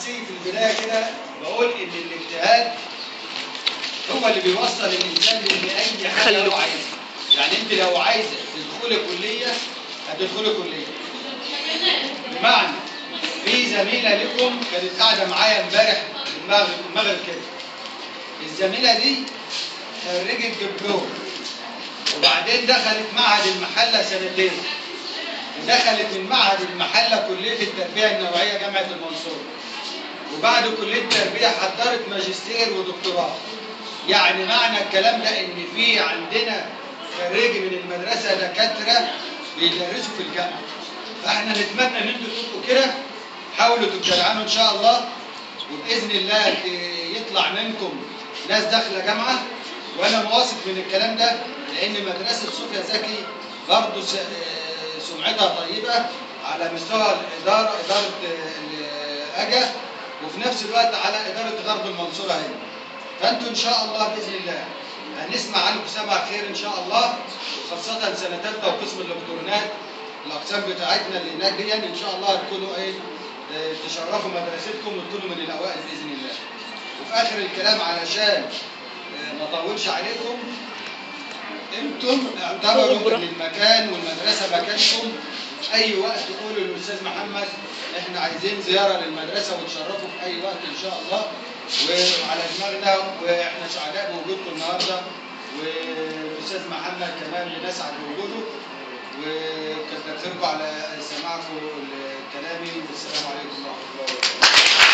في البدايه كده بقول ان الاجتهاد هو اللي بيوصل الانسان لاي حاجه هو عايزها. يعني انت لو عايزه تدخلي كليه هتدخلي كليه. بمعنى في زميله لكم كانت قاعده معايا امبارح المغرب كده. الزميله دي خريجه دبلوم وبعدين دخلت معهد المحله سنتين، ودخلت من معهد المحله كليه التربيه النوعيه جامعه المنصوره، وبعد كليه التربيه حضرت ماجستير ودكتوراه. يعني معنى الكلام ده ان في عندنا خريج من المدرسه دكاتره بيدرسوا في الجامعه. فاحنا نتمنى ان انتوا تبقوا كده، حاولوا تجتهدوا ان شاء الله، وباذن الله يطلع منكم ناس داخله جامعه. وانا واثق من الكلام ده لان مدرسه صوفيا زكي برضه سمعتها طيبه على مستوى الاداره، اداره الاجا، وفي نفس الوقت على اداره غرب المنصوره هنا. فانتوا ان شاء الله باذن الله هنسمع عنكم سمع خير ان شاء الله، خاصه سنه ثالثه وقسم الالكترونات. الاقسام بتاعتنا اللي هناك دي ان شاء الله هتكونوا تشرفوا مدرستكم وتكونوا من الاوائل باذن الله. وفي اخر الكلام علشان ما اطولش عليكم، انتم اعتبروا ان المكان والمدرسه مكانكم. في اي وقت قولوا للاستاذ محمد احنا عايزين زياره للمدرسه وتشرفوا في اي وقت ان شاء الله، وعلى دماغنا. واحنا سعداء بوجودكم النهارده، والاستاذ محمد كمان بنسعد بوجوده، وكتر خيركم على سماعكم لكلامي. والسلام عليكم ورحمه الله وبركاته.